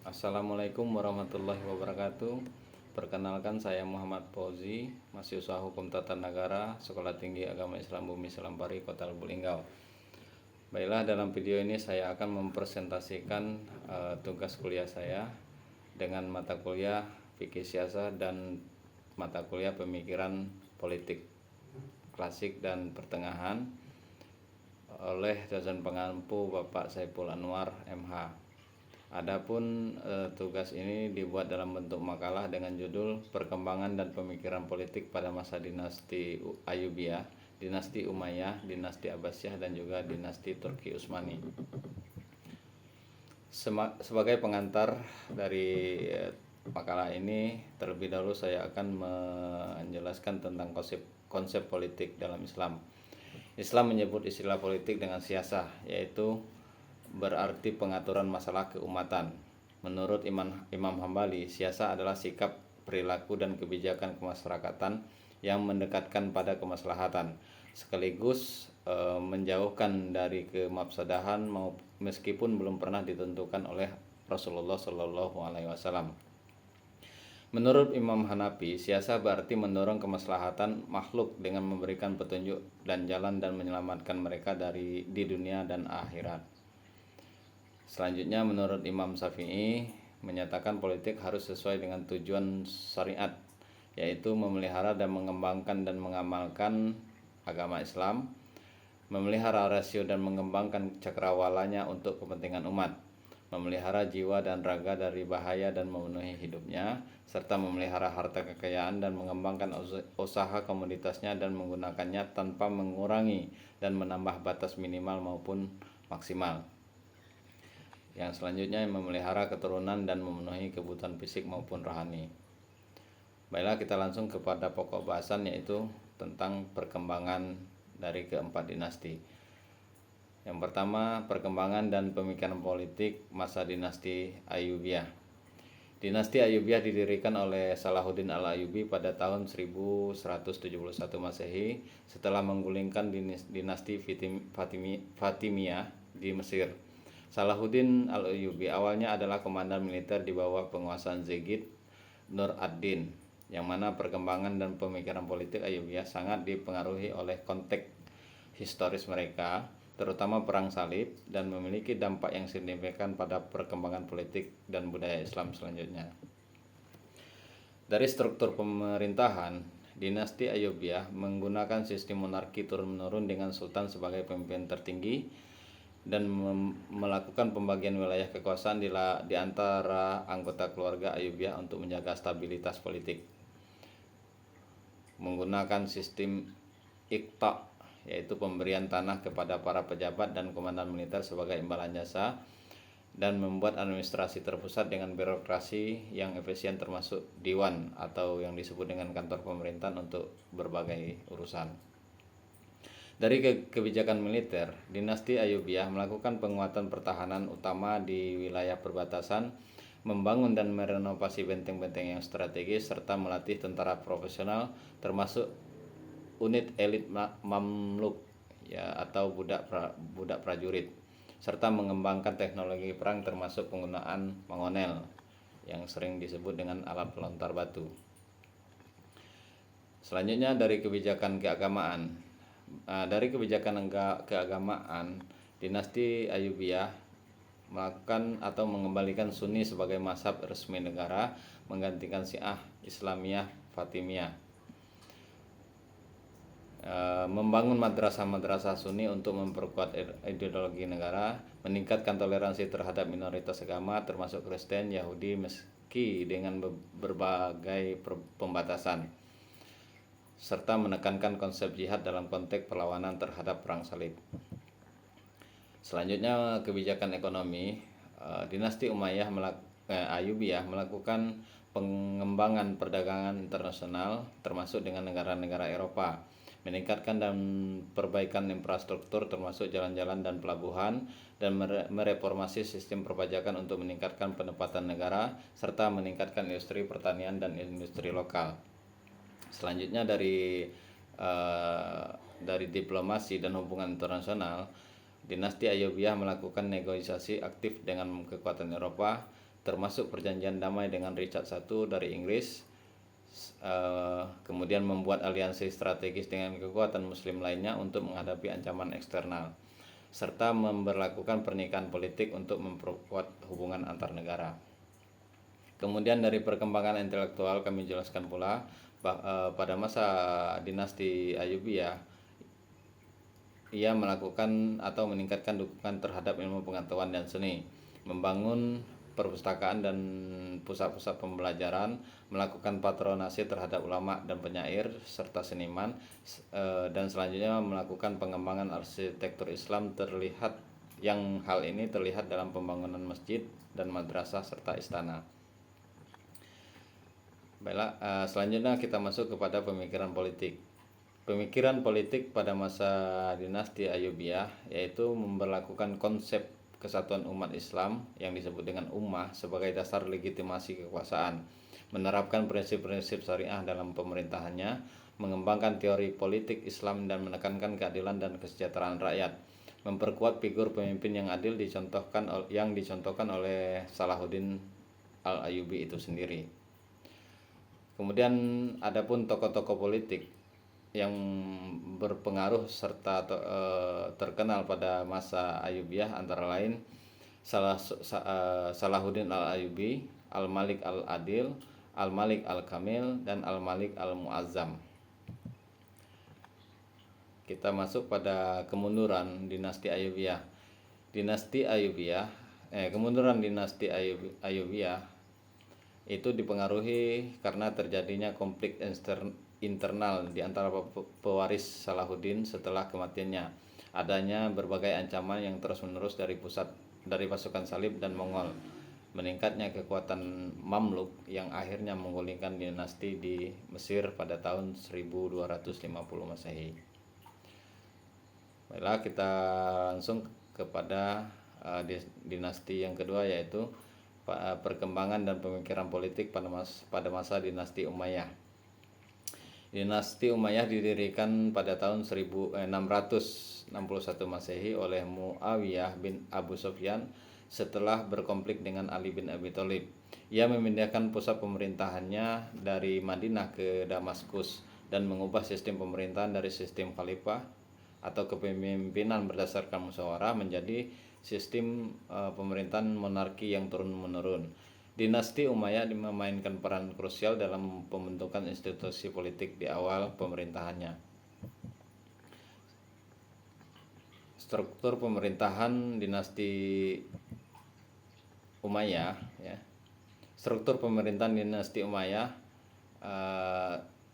Assalamualaikum warahmatullahi wabarakatuh. Perkenalkan, saya Muhammad Fauzi, mahasiswa Hukum Tata Negara, Sekolah Tinggi Agama Islam Bumi Selampari, Kota Lubuk Linggau. Baiklah, dalam video ini saya akan mempresentasikan tugas kuliah saya dengan mata kuliah Fikih Siasat dan mata kuliah Pemikiran Politik Klasik dan Pertengahan oleh dosen pengampu Bapak Saiful Anwar MH. Adapun tugas ini dibuat dalam bentuk makalah dengan judul Perkembangan dan Pemikiran Politik pada masa dinasti Ayyubiyah, dinasti Umayyah, dinasti Abbasiyah, dan juga dinasti Turki Utsmani. Sebagai pengantar dari makalah ini, terlebih dahulu saya akan menjelaskan tentang konsep politik dalam Islam. Islam menyebut istilah politik dengan siasah, yaitu berarti pengaturan masalah keumatan. Menurut Imam Hambali, siasah adalah sikap, perilaku, dan kebijakan kemasyarakatan yang mendekatkan pada kemaslahatan, sekaligus menjauhkan dari kemafsadahan meskipun belum pernah ditentukan oleh Rasulullah SAW. Menurut Imam Hanafi, siasah berarti mendorong kemaslahatan makhluk dengan memberikan petunjuk dan jalan dan menyelamatkan mereka di dunia dan akhirat. Selanjutnya, menurut Imam Syafi'i, menyatakan politik harus sesuai dengan tujuan syariat, yaitu memelihara dan mengembangkan dan mengamalkan agama Islam, memelihara rasio dan mengembangkan cakrawalanya untuk kepentingan umat, memelihara jiwa dan raga dari bahaya dan memenuhi hidupnya, serta memelihara harta kekayaan dan mengembangkan usaha komoditasnya dan menggunakannya tanpa mengurangi dan menambah batas minimal maupun maksimal. Yang selanjutnya, memelihara keturunan dan memenuhi kebutuhan fisik maupun rohani. Baiklah, kita langsung kepada pokok bahasan, yaitu tentang perkembangan dari keempat dinasti. Yang pertama, perkembangan dan pemikiran politik masa dinasti Ayyubiyah. Dinasti Ayyubiyah didirikan oleh Salahuddin al-Ayyubi pada tahun 1171 Masehi setelah menggulingkan dinasti Fatimiyah di Mesir. Salahuddin al-Ayyubi awalnya adalah komandan militer di bawah penguasaan Zegid Nur ad-Din, yang mana perkembangan dan pemikiran politik Ayyubiyah sangat dipengaruhi oleh konteks historis mereka, terutama Perang Salib, dan memiliki dampak yang signifikan pada perkembangan politik dan budaya Islam selanjutnya. Dari struktur pemerintahan, dinasti Ayyubiyah menggunakan sistem monarki turun-menurun dengan sultan sebagai pemimpin tertinggi dan melakukan pembagian wilayah kekuasaan di antara anggota keluarga Ayyubiyah untuk menjaga stabilitas politik. Menggunakan sistem iqta, yaitu pemberian tanah kepada para pejabat dan komandan militer sebagai imbalan jasa, dan membuat administrasi terpusat dengan birokrasi yang efisien termasuk diwan atau yang disebut dengan kantor pemerintahan untuk berbagai urusan. Dari kebijakan militer, dinasti Ayyubiyah melakukan penguatan pertahanan utama di wilayah perbatasan, membangun dan merenovasi benteng-benteng yang strategis, serta melatih tentara profesional termasuk unit elit Mamluk atau budak prajurit, serta mengembangkan teknologi perang termasuk penggunaan mangonel yang sering disebut dengan alat pelontar batu. Selanjutnya, dari kebijakan keagamaan. Dinasti Ayyubiyah melakukan atau mengembalikan Sunni sebagai mazhab resmi negara, menggantikan Syiah, Islamiyah, Fatimiyah. Membangun madrasah-madrasah Sunni untuk memperkuat ideologi negara, meningkatkan toleransi terhadap minoritas agama termasuk Kristen, Yahudi, meski dengan berbagai pembatasan, serta menekankan konsep jihad dalam konteks perlawanan terhadap Perang Salib. Selanjutnya, kebijakan ekonomi. Dinasti Ayyubiyah melakukan pengembangan perdagangan internasional termasuk dengan negara-negara Eropa, meningkatkan dan perbaikan infrastruktur termasuk jalan-jalan dan pelabuhan, dan mereformasi sistem perpajakan untuk meningkatkan pendapatan negara serta meningkatkan industri pertanian dan industri lokal. Selanjutnya, dari diplomasi dan hubungan internasional, dinasti Ayyubiyah melakukan negosiasi aktif dengan kekuatan Eropa termasuk perjanjian damai dengan Richard I dari Inggris, kemudian membuat aliansi strategis dengan kekuatan muslim lainnya untuk menghadapi ancaman eksternal, serta memberlakukan pernikahan politik untuk memperkuat hubungan antar negara. Kemudian dari perkembangan intelektual kami jelaskan pula pada masa dinasti Ayyubiyah, ia melakukan atau meningkatkan dukungan terhadap ilmu pengetahuan dan seni, membangun perpustakaan dan pusat-pusat pembelajaran, melakukan patronase terhadap ulama dan penyair serta seniman, dan selanjutnya melakukan pengembangan arsitektur Islam hal ini terlihat dalam pembangunan masjid dan madrasah serta istana. Baiklah, selanjutnya kita masuk kepada pemikiran politik. Pemikiran politik pada masa dinasti Ayyubiyah yaitu memberlakukan konsep kesatuan umat Islam yang disebut dengan ummah sebagai dasar legitimasi kekuasaan, menerapkan prinsip-prinsip syariah dalam pemerintahannya, mengembangkan teori politik Islam dan menekankan keadilan dan kesejahteraan rakyat, memperkuat figur pemimpin yang adil yang dicontohkan oleh Salahuddin Al-Ayyubi itu sendiri. Kemudian adapun tokoh-tokoh politik yang berpengaruh serta terkenal pada masa Ayyubiyah antara lain Salahuddin Al-Ayyubi, Al-Malik Al-Adil, Al-Malik Al-Kamil, dan Al-Malik Al-Muazzam. Kita masuk pada kemunduran dinasti Ayyubiyah. Kemunduran dinasti Ayyubiyah itu dipengaruhi karena terjadinya konflik internal di antara pewaris Salahuddin setelah kematiannya, adanya berbagai ancaman yang terus-menerus dari pasukan Salib dan Mongol, meningkatnya kekuatan Mamluk yang akhirnya menggulingkan dinasti di Mesir pada tahun 1250 Masehi. Baiklah, kita langsung kepada dinasti yang kedua, yaitu perkembangan dan pemikiran politik pada masa dinasti Umayyah. Dinasti Umayyah didirikan pada tahun 661 Masehi oleh Muawiyah bin Abu Sufyan setelah berkonflik dengan Ali bin Abi Thalib. Ia memindahkan pusat pemerintahannya dari Madinah ke Damaskus dan mengubah sistem pemerintahan dari sistem khalifah atau kepemimpinan berdasarkan musyawarah menjadi sistem pemerintahan monarki yang turun-menurun. Dinasti Umayyah memainkan peran krusial dalam pembentukan institusi politik di awal pemerintahannya. Struktur pemerintahan dinasti Umayyah,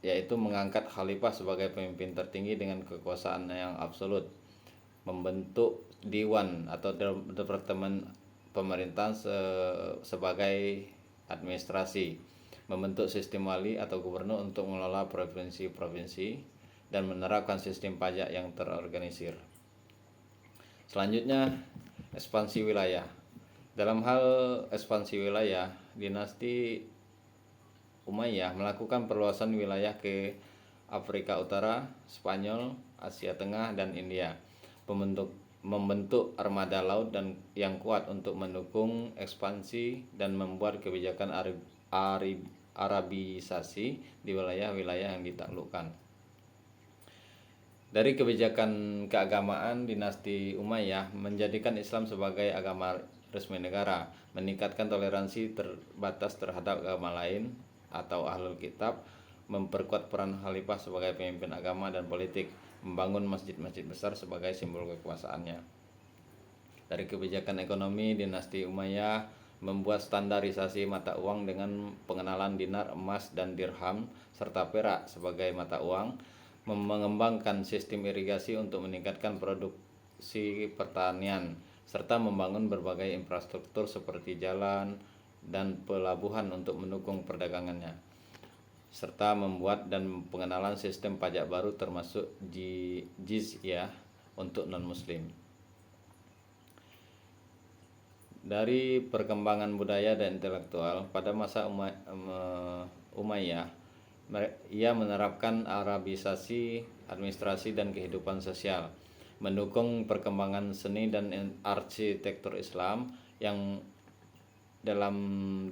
yaitu mengangkat khalifah sebagai pemimpin tertinggi dengan kekuasaan yang absolut, membentuk diwan atau departemen pemerintahan sebagai administrasi, membentuk sistem wali atau gubernur untuk mengelola provinsi-provinsi, dan menerapkan sistem pajak yang terorganisir. Selanjutnya, ekspansi wilayah. Dalam hal ekspansi wilayah, dinasti Umayyah melakukan perluasan wilayah ke Afrika Utara, Spanyol, Asia Tengah, dan India. Membentuk armada laut yang kuat untuk mendukung ekspansi dan membuat kebijakan Arabisasi di wilayah-wilayah yang ditaklukkan. Dari kebijakan keagamaan, dinasti Umayyah menjadikan Islam sebagai agama resmi negara, meningkatkan toleransi terbatas terhadap agama lain atau ahlul kitab, memperkuat peran khalifah sebagai pemimpin agama dan politik, membangun masjid-masjid besar sebagai simbol kekuasaannya. Dari kebijakan ekonomi, dinasti Umayyah membuat standarisasi mata uang dengan pengenalan dinar, emas, dan dirham serta perak sebagai mata uang, mengembangkan sistem irigasi untuk meningkatkan produksi pertanian, serta membangun berbagai infrastruktur seperti jalan dan pelabuhan untuk mendukung perdagangannya, serta membuat dan pengenalan sistem pajak baru termasuk jizyah untuk non-muslim. Dari perkembangan budaya dan intelektual pada masa Umayyah, ia menerapkan Arabisasi administrasi dan kehidupan sosial, mendukung perkembangan seni dan arsitektur Islam yang Dalam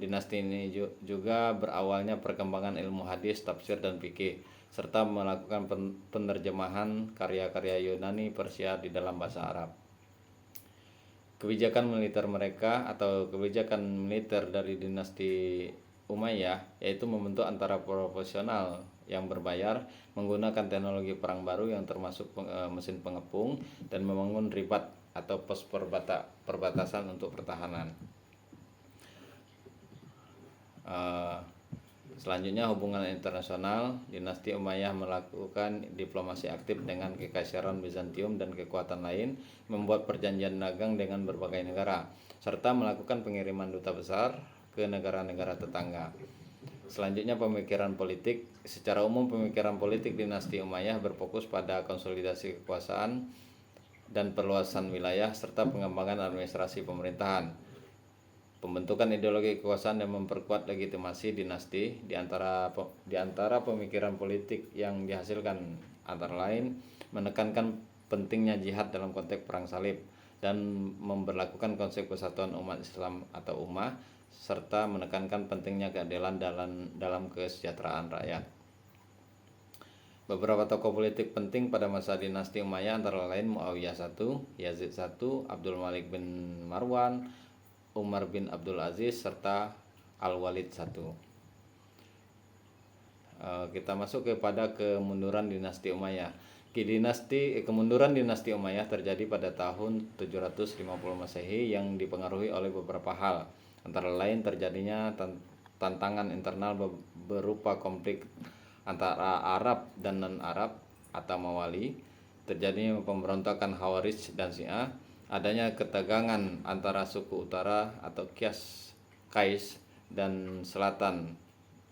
dinasti ini juga berawalnya perkembangan ilmu hadis, tafsir, dan fikih, serta melakukan penerjemahan karya-karya Yunani Persia di dalam bahasa Arab. Kebijakan militer mereka atau kebijakan militer dari dinasti Umayyah yaitu membentuk antara profesional yang berbayar, menggunakan teknologi perang baru yang termasuk mesin pengepung, dan membangun ribat atau pos perbatasan untuk pertahanan. Selanjutnya, hubungan internasional. Dinasti Umayyah melakukan diplomasi aktif dengan Kekaisaran Bizantium dan kekuatan lain, membuat perjanjian dagang dengan berbagai negara, serta melakukan pengiriman duta besar ke negara-negara tetangga. Selanjutnya, pemikiran politik. Secara umum, pemikiran politik dinasti Umayyah berfokus pada konsolidasi kekuasaan dan perluasan wilayah serta pengembangan administrasi pemerintahan. Pembentukan ideologi kekuasaan dan memperkuat legitimasi dinasti di antara pemikiran politik yang dihasilkan antara lain menekankan pentingnya jihad dalam konteks perang salib dan memberlakukan konsep kesatuan umat Islam atau ummah, serta menekankan pentingnya keadilan dalam kesejahteraan rakyat. Beberapa tokoh politik penting pada masa dinasti Umayyah antara lain Muawiyah I, Yazid I, Abdul Malik bin Marwan, Umar bin Abdul Aziz, serta Al-Walid I. Kita masuk kepada kemunduran dinasti Umayyah. Kemunduran dinasti Umayyah terjadi pada tahun 750 Masehi yang dipengaruhi oleh beberapa hal. Antara lain terjadinya tantangan internal berupa konflik antara Arab dan non-Arab atau Mawali, terjadinya pemberontakan Khawarij dan Syiah, adanya ketegangan antara suku utara atau Qais dan selatan,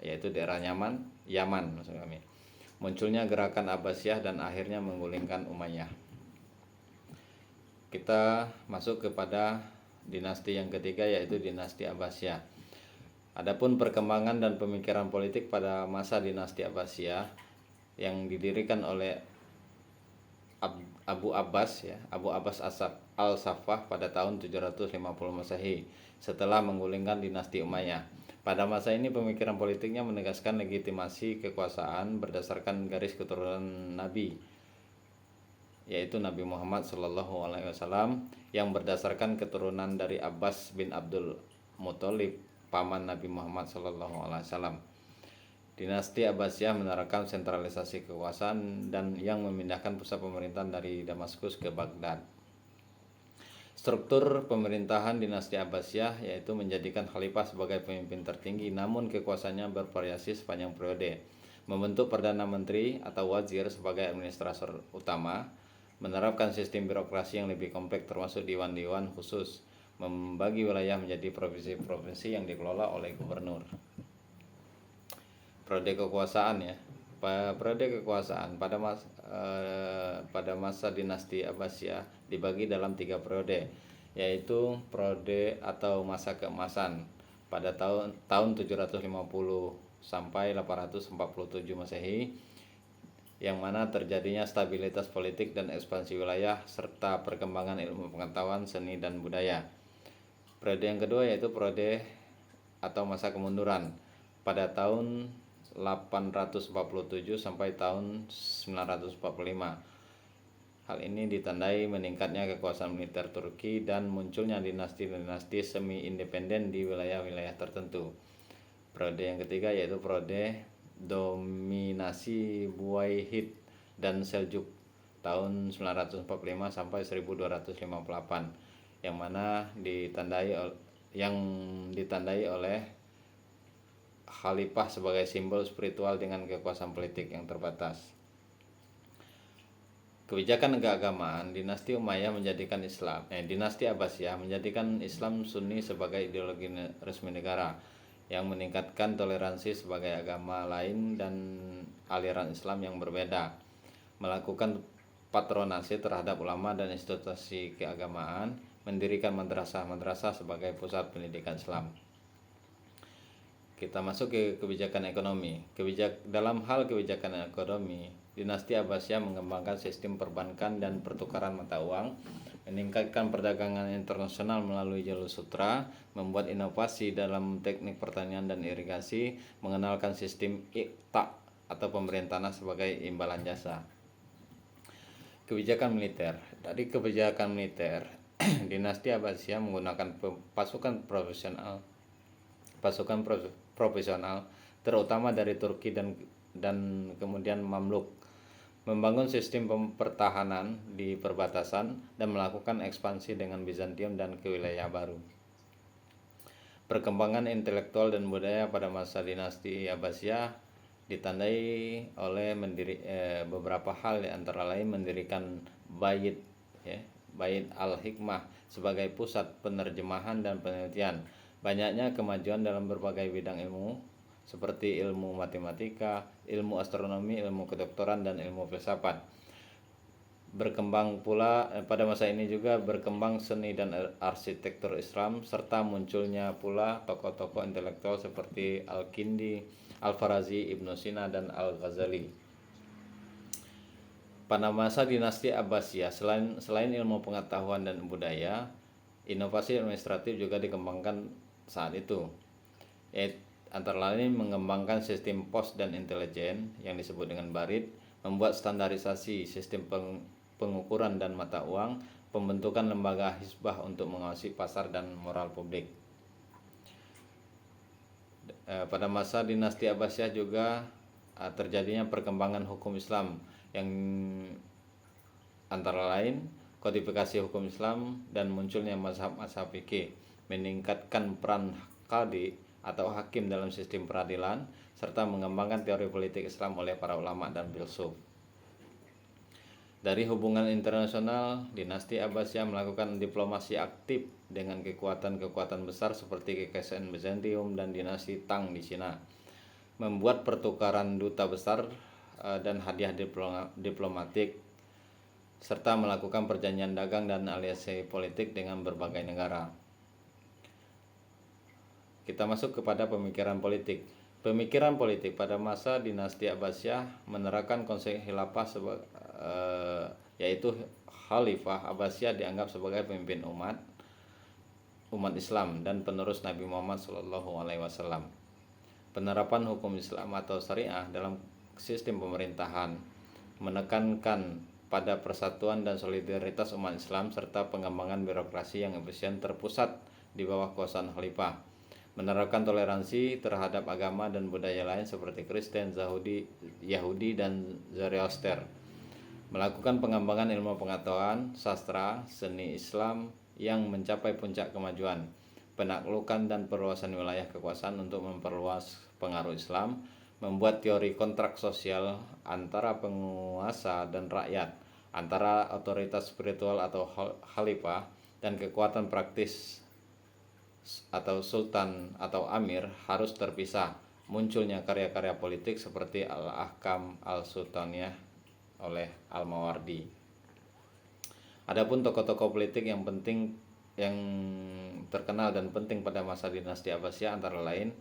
yaitu daerah Yaman maksud kami. Munculnya gerakan Abbasiyah dan akhirnya menggulingkan Umayyah. Kita masuk kepada dinasti yang ketiga, yaitu dinasti Abbasiyah. Adapun perkembangan dan pemikiran politik pada masa dinasti Abbasiyah yang didirikan oleh Abu Abbas Al-Saffah pada tahun 750 Masehi setelah menggulingkan dinasti Umayyah. Pada masa ini pemikiran politiknya menegaskan legitimasi kekuasaan berdasarkan garis keturunan Nabi, yaitu Nabi Muhammad SAW, yang berdasarkan keturunan dari Abbas bin Abdul Muthalib, paman Nabi Muhammad SAW. Dinasti Abbasiyah menerapkan sentralisasi kekuasaan dan yang memindahkan pusat pemerintahan dari Damaskus ke Baghdad. Struktur pemerintahan dinasti Abbasiyah yaitu menjadikan khalifah sebagai pemimpin tertinggi, namun kekuasaannya bervariasi sepanjang periode. Membentuk perdana menteri atau wazir sebagai administrator utama, menerapkan sistem birokrasi yang lebih kompleks termasuk dewan-dewan khusus, membagi wilayah menjadi provinsi-provinsi yang dikelola oleh gubernur. Periode kekuasaan pada masa dinasti Abbasiyah dibagi dalam 3 periode, yaitu periode atau masa keemasan pada tahun 750 sampai 847 Masehi, yang mana terjadinya stabilitas politik dan ekspansi wilayah serta perkembangan ilmu pengetahuan, seni, dan budaya. Periode yang kedua yaitu periode atau masa kemunduran pada tahun 847 sampai tahun 945. Hal ini ditandai meningkatnya kekuasaan militer Turki dan munculnya dinasti-dinasti semi-independen di wilayah-wilayah tertentu. Periode yang ketiga yaitu periode dominasi Buwayhid dan Seljuk tahun 945 sampai 1258, yang mana ditandai oleh khalifah sebagai simbol spiritual dengan kekuasaan politik yang terbatas. Kebijakan keagamaan dinasti Umayyah dinasti Abbasiyah menjadikan Islam Sunni sebagai ideologi resmi negara, yang meningkatkan toleransi sebagai agama lain dan aliran Islam yang berbeda, melakukan patronase terhadap ulama dan institusi keagamaan, mendirikan madrasah-madrasah sebagai pusat pendidikan Islam. Kita masuk ke kebijakan ekonomi. Dalam hal kebijakan ekonomi, dinasti Abbasiyah mengembangkan sistem perbankan dan pertukaran mata uang, meningkatkan perdagangan internasional melalui jalur sutra, membuat inovasi dalam teknik pertanian dan irigasi, mengenalkan sistem iqta atau pemberian tanah sebagai imbalan jasa. Kebijakan militer. Dari kebijakan militer, dinasti Abbasiyah menggunakan pasukan profesional terutama dari Turki dan kemudian Mamluk, membangun sistem pertahanan di perbatasan dan melakukan ekspansi dengan Bizantium dan ke wilayah baru. Perkembangan intelektual dan budaya pada masa dinasti Abbasiyah ditandai oleh beberapa hal, antara lain mendirikan Bait al-Hikmah sebagai pusat penerjemahan dan penelitian. Banyaknya kemajuan dalam berbagai bidang ilmu seperti ilmu matematika, ilmu astronomi, ilmu kedokteran, dan ilmu filsafat. Berkembang pula pada masa ini juga berkembang seni dan arsitektur Islam, serta munculnya pula tokoh-tokoh intelektual seperti Al-Kindi, Al-Farazi, Ibnu Sina, dan Al-Ghazali. Pada masa dinasti Abbasiyah, selain ilmu pengetahuan dan budaya, inovasi administratif juga dikembangkan saat itu. Antara lain mengembangkan sistem pos dan intelijen yang disebut dengan Barit, membuat standarisasi sistem pengukuran dan mata uang, pembentukan lembaga hisbah untuk mengawasi pasar dan moral publik. Pada masa dinasti Abbasiyah juga terjadinya perkembangan hukum Islam yang antara lain kodifikasi hukum Islam dan munculnya mazhab-mazhab fikih, meningkatkan peran qadi atau hakim dalam sistem peradilan, serta mengembangkan teori politik Islam oleh para ulama dan filsuf. Dari hubungan internasional, dinasti Abbasiyah melakukan diplomasi aktif dengan kekuatan-kekuatan besar seperti Kekaisaran Bizantium dan dinasti Tang di Cina, membuat pertukaran duta besar dan hadiah diplomatik, serta melakukan perjanjian dagang dan aliansi politik dengan berbagai negara. Kita masuk kepada pemikiran politik. Pemikiran politik pada masa dinasti Abbasiyah menerapkan konsep khilafah yaitu Khalifah Abbasiyah dianggap sebagai pemimpin umat Islam dan penerus Nabi Muhammad SAW. Penerapan hukum Islam atau syariah dalam sistem pemerintahan menekankan pada persatuan dan solidaritas umat Islam serta pengembangan birokrasi yang efisien terpusat di bawah kekuasaan khalifah. Menerapkan toleransi terhadap agama dan budaya lain seperti Kristen, Yahudi, dan Zoroaster. Melakukan pengembangan ilmu pengetahuan, sastra, seni Islam yang mencapai puncak kemajuan. Penaklukan dan perluasan wilayah kekuasaan untuk memperluas pengaruh Islam. Membuat teori kontrak sosial antara penguasa dan rakyat, antara otoritas spiritual atau khalifah dan kekuatan praktis atau sultan atau amir harus terpisah. Munculnya karya-karya politik seperti Al-Ahkam Al-Sultaniyah oleh Al-Mawardi. Adapun tokoh-tokoh politik yang terkenal dan penting pada masa dinasti Abbasiyah antara lain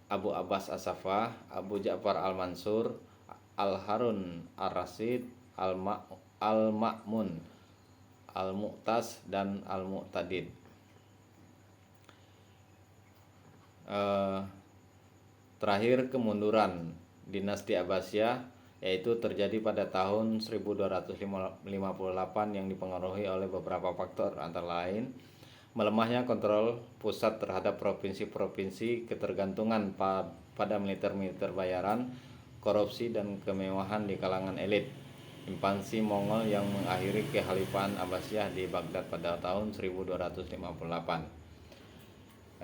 Abu Abbas As-Saffah, Abu Ja'far Al-Mansur, Al-Harun Ar-Rasyid, Al-Ma'mun, Al-Mu'tas, dan Al-Mu'tadid. Terakhir, kemunduran dinasti Abbasiyah yaitu terjadi pada tahun 1258 yang dipengaruhi oleh beberapa faktor, antara lain melemahnya kontrol pusat terhadap provinsi-provinsi, ketergantungan pada militer bayaran, korupsi dan kemewahan di kalangan elit, invasi Mongol yang mengakhiri kekhalifahan Abbasiyah di Baghdad pada tahun 1258.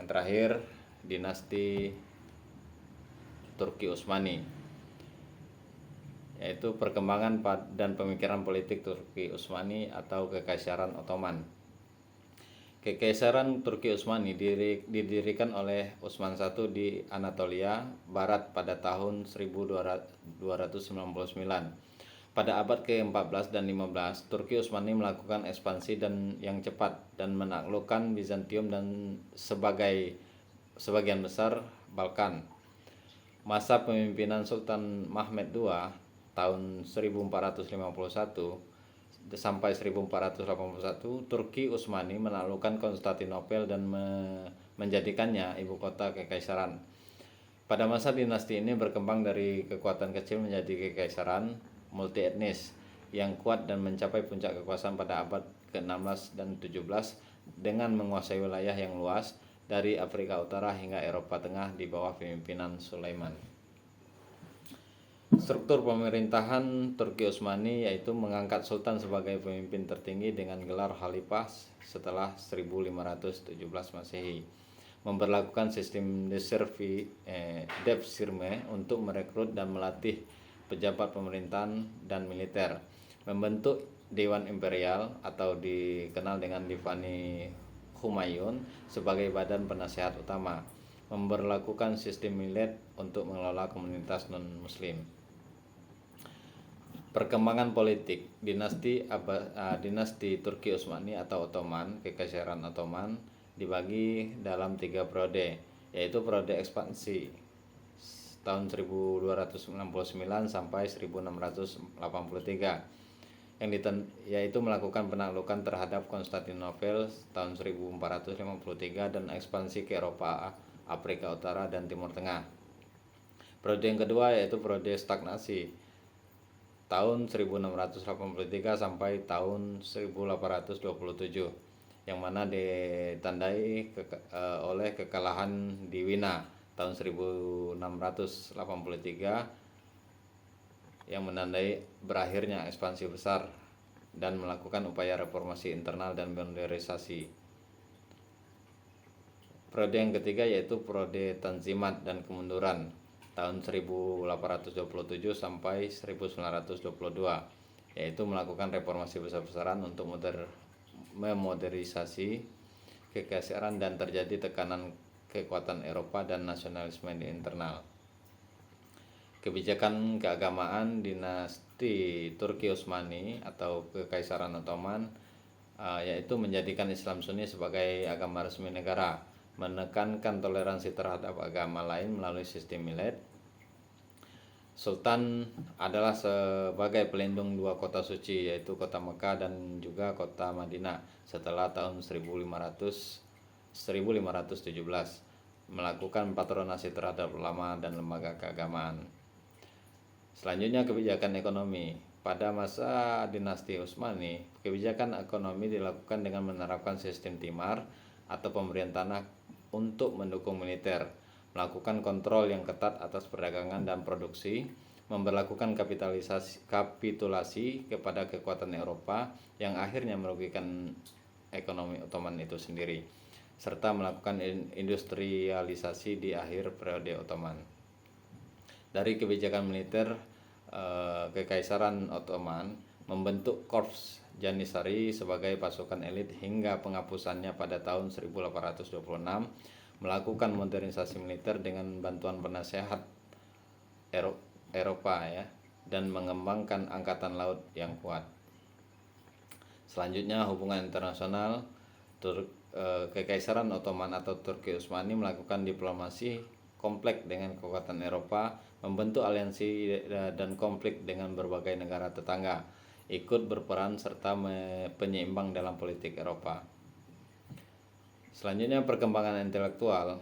Yang terakhir, dinasti Turki Utsmani, yaitu perkembangan dan pemikiran politik Turki Utsmani atau Kekaisaran Ottoman. Kekaisaran Turki Utsmani didirikan oleh Utsman I di Anatolia Barat pada tahun 1299. Pada abad ke-14 dan 15, Turki Utsmani melakukan ekspansi yang cepat dan menaklukkan Bizantium dan sebagian besar Balkan. Masa pemimpinan Sultan Mehmed II tahun 1451 sampai 1481 Turki Utsmani menaklukkan Konstantinopel dan menjadikannya ibu kota kekaisaran. Pada masa dinasti ini berkembang dari kekuatan kecil menjadi kekaisaran multi etnis yang kuat dan mencapai puncak kekuasaan pada abad ke-16 dan 17 dengan menguasai wilayah yang luas dari Afrika Utara hingga Eropa Tengah di bawah pemimpinan Sulaiman. Struktur pemerintahan Turki Utsmani yaitu mengangkat sultan sebagai pemimpin tertinggi dengan gelar khalifah setelah 1517 Masehi. Memberlakukan sistem devshirme untuk merekrut dan melatih pejabat pemerintahan dan militer. Membentuk Dewan Imperial atau dikenal dengan Divani Humayun sebagai badan penasehat utama. Memberlakukan sistem millet untuk mengelola komunitas non-muslim. Perkembangan politik dinasti Turki Utsmani atau Ottoman, Kekaisaran Ottoman dibagi dalam 3 periode, yaitu periode ekspansi tahun 1299 sampai 1683 yaitu melakukan penaklukan terhadap Konstantinopel tahun 1453 dan ekspansi ke Eropa, Afrika Utara dan Timur Tengah. Periode yang kedua yaitu periode stagnasi tahun 1683 sampai tahun 1827 yang mana ditandai oleh kekalahan di Wina tahun 1683 yang menandai berakhirnya ekspansi besar dan melakukan upaya reformasi internal dan modernisasi. Periode yang ketiga yaitu periode Tanzimat dan kemunduran tahun 1827 sampai 1922 yaitu melakukan reformasi besar-besaran untuk memodernisasi kekaisaran dan terjadi tekanan kekuatan Eropa dan nasionalisme di internal. Kebijakan keagamaan dinasti Turki Utsmani atau Kekaisaran Ottoman yaitu menjadikan Islam Sunni sebagai agama resmi negara, menekankan toleransi terhadap agama lain melalui sistem millet. Sultan adalah sebagai pelindung 2 kota suci yaitu kota Mekah dan juga kota Madinah setelah tahun 1517 melakukan patronasi terhadap ulama dan lembaga keagamaan. Selanjutnya kebijakan ekonomi. Pada masa dinasti Utsmani, kebijakan ekonomi dilakukan dengan menerapkan sistem timar atau pemberian tanah untuk mendukung militer, melakukan kontrol yang ketat atas perdagangan dan produksi, memberlakukan kapitulasi kepada kekuatan Eropa yang akhirnya merugikan ekonomi Ottoman itu sendiri, serta melakukan industrialisasi di akhir periode Ottoman. Dari kebijakan militer, Kekaisaran Ottoman membentuk Korps Janissary sebagai pasukan elit hingga penghapusannya pada tahun 1826, melakukan modernisasi militer dengan bantuan penasehat Eropa dan mengembangkan angkatan laut yang kuat. Selanjutnya hubungan internasional. Kekaisaran Ottoman atau Turki Utsmani melakukan diplomasi kompleks dengan kekuatan Eropa, membentuk aliansi dan konflik dengan berbagai negara tetangga, ikut berperan serta penyeimbang dalam politik Eropa. Selanjutnya perkembangan intelektual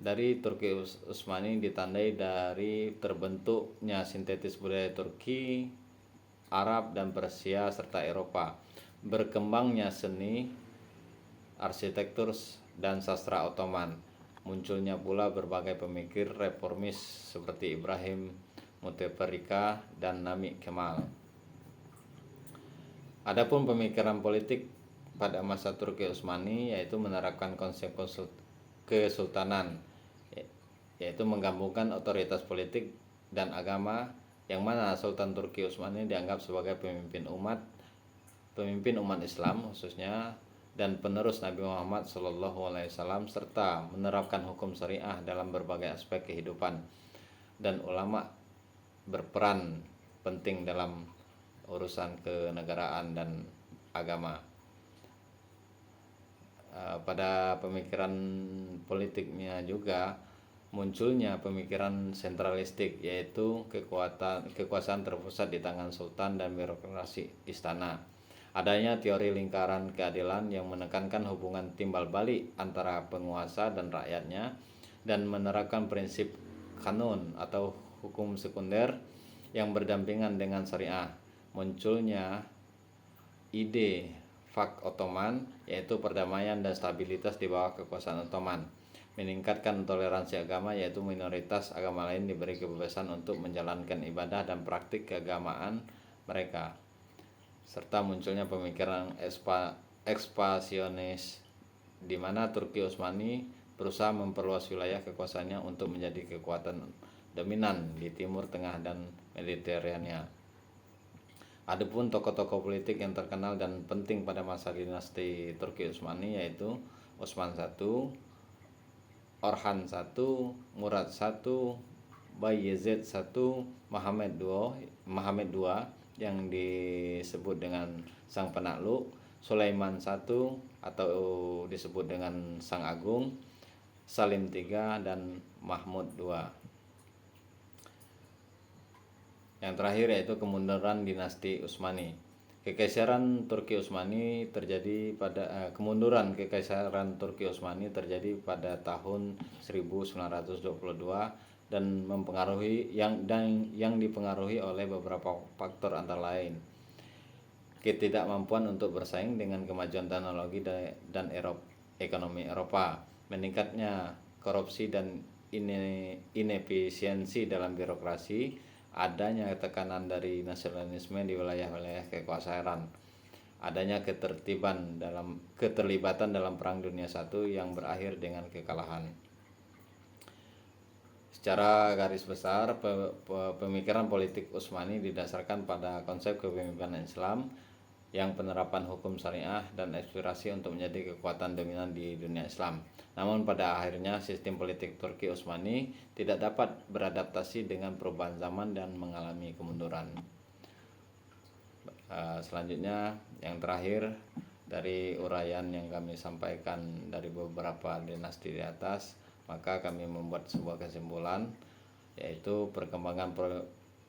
dari Turki Utsmani ditandai dari terbentuknya sintetis budaya Turki, Arab dan Persia serta Eropa, berkembangnya seni, arsitektur dan sastra Ottoman, munculnya pula berbagai pemikir reformis seperti Ibrahim Mutefferika dan Namik Kemal. Adapun pemikiran politik pada masa Turki Utsmani yaitu menerapkan konsep kesultanan, yaitu menggabungkan otoritas politik dan agama, yang mana Sultan Turki Utsmani dianggap sebagai pemimpin umat Islam khususnya dan penerus Nabi Muhammad SAW, serta menerapkan hukum syariah dalam berbagai aspek kehidupan, dan ulama berperan penting dalam urusan kenegaraan dan agama. Pada pemikiran politiknya juga munculnya pemikiran sentralistik, yaitu kekuasaan terpusat di tangan sultan dan birokrasi istana. Adanya teori lingkaran keadilan yang menekankan hubungan timbal balik antara penguasa dan rakyatnya dan menerapkan prinsip kanun atau hukum sekunder yang berdampingan dengan syariah. Munculnya ide Fak Ottoman, yaitu perdamaian dan stabilitas di bawah kekuasaan Ottoman. Meningkatkan toleransi agama, yaitu minoritas agama lain diberi kebebasan untuk menjalankan ibadah dan praktik keagamaan mereka. Serta munculnya pemikiran ekspansionis di mana Turki Utsmani berusaha memperluas wilayah kekuasaannya untuk menjadi kekuatan dominan di Timur Tengah dan Mediterania. Adapun tokoh-tokoh politik yang terkenal dan penting pada masa dinasti Turki Utsmani yaitu Osman I, Orhan I, Murad I, Bayezid I, Muhammad II yang disebut dengan Sang Penakluk, Sulaiman I atau disebut dengan Sang Agung, Salim III dan Mahmud II. Yang terakhir yaitu kemunduran dinasti Utsmani. Kemunduran Turki Utsmani terjadi pada tahun 1922 dan yang dipengaruhi oleh beberapa faktor antara lain ketidakmampuan untuk bersaing dengan kemajuan teknologi dan ekonomi Eropa, meningkatnya korupsi dan inefisiensi dalam birokrasi, adanya tekanan dari nasionalisme di wilayah-wilayah kekuasaan, adanya keterlibatan dalam Perang Dunia I yang berakhir dengan kekalahan. Secara garis besar, pemikiran politik Utsmani didasarkan pada konsep kepemimpinan Islam yang penerapan hukum syariah dan aspirasi untuk menjadi kekuatan dominan di dunia Islam. Namun pada akhirnya sistem politik Turki Utsmani tidak dapat beradaptasi dengan perubahan zaman dan mengalami kemunduran. Selanjutnya yang terakhir dari uraian yang kami sampaikan dari beberapa dinasti di atas, maka kami membuat sebuah kesimpulan, yaitu perkembangan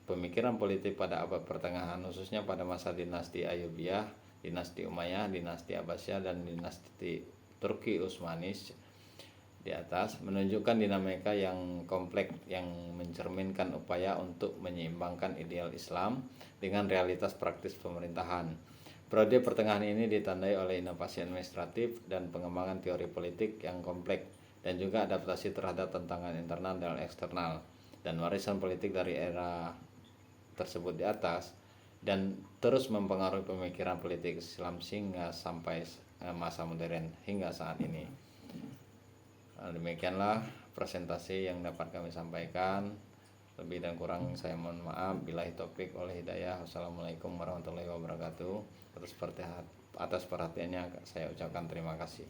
pemikiran politik pada abad pertengahan, khususnya pada masa dinasti Ayyubiyah, dinasti Umayyah, dinasti Abbasiyah, dan dinasti Turki Utsmani di atas menunjukkan dinamika yang kompleks yang mencerminkan upaya untuk menyeimbangkan ideal Islam dengan realitas praktis pemerintahan. Periode pertengahan ini ditandai oleh inovasi administratif dan pengembangan teori politik yang kompleks dan juga adaptasi terhadap tantangan internal dan eksternal, dan warisan politik dari era tersebut di atas dan terus mempengaruhi pemikiran politik Islam hingga sampai masa modern hingga saat ini. Demikianlah presentasi yang dapat kami sampaikan. Lebih dan kurang saya mohon maaf. Billahi taufik wal hidayah. Wassalamualaikum warahmatullahi wabarakatuh. Atas perhatiannya saya ucapkan terima kasih.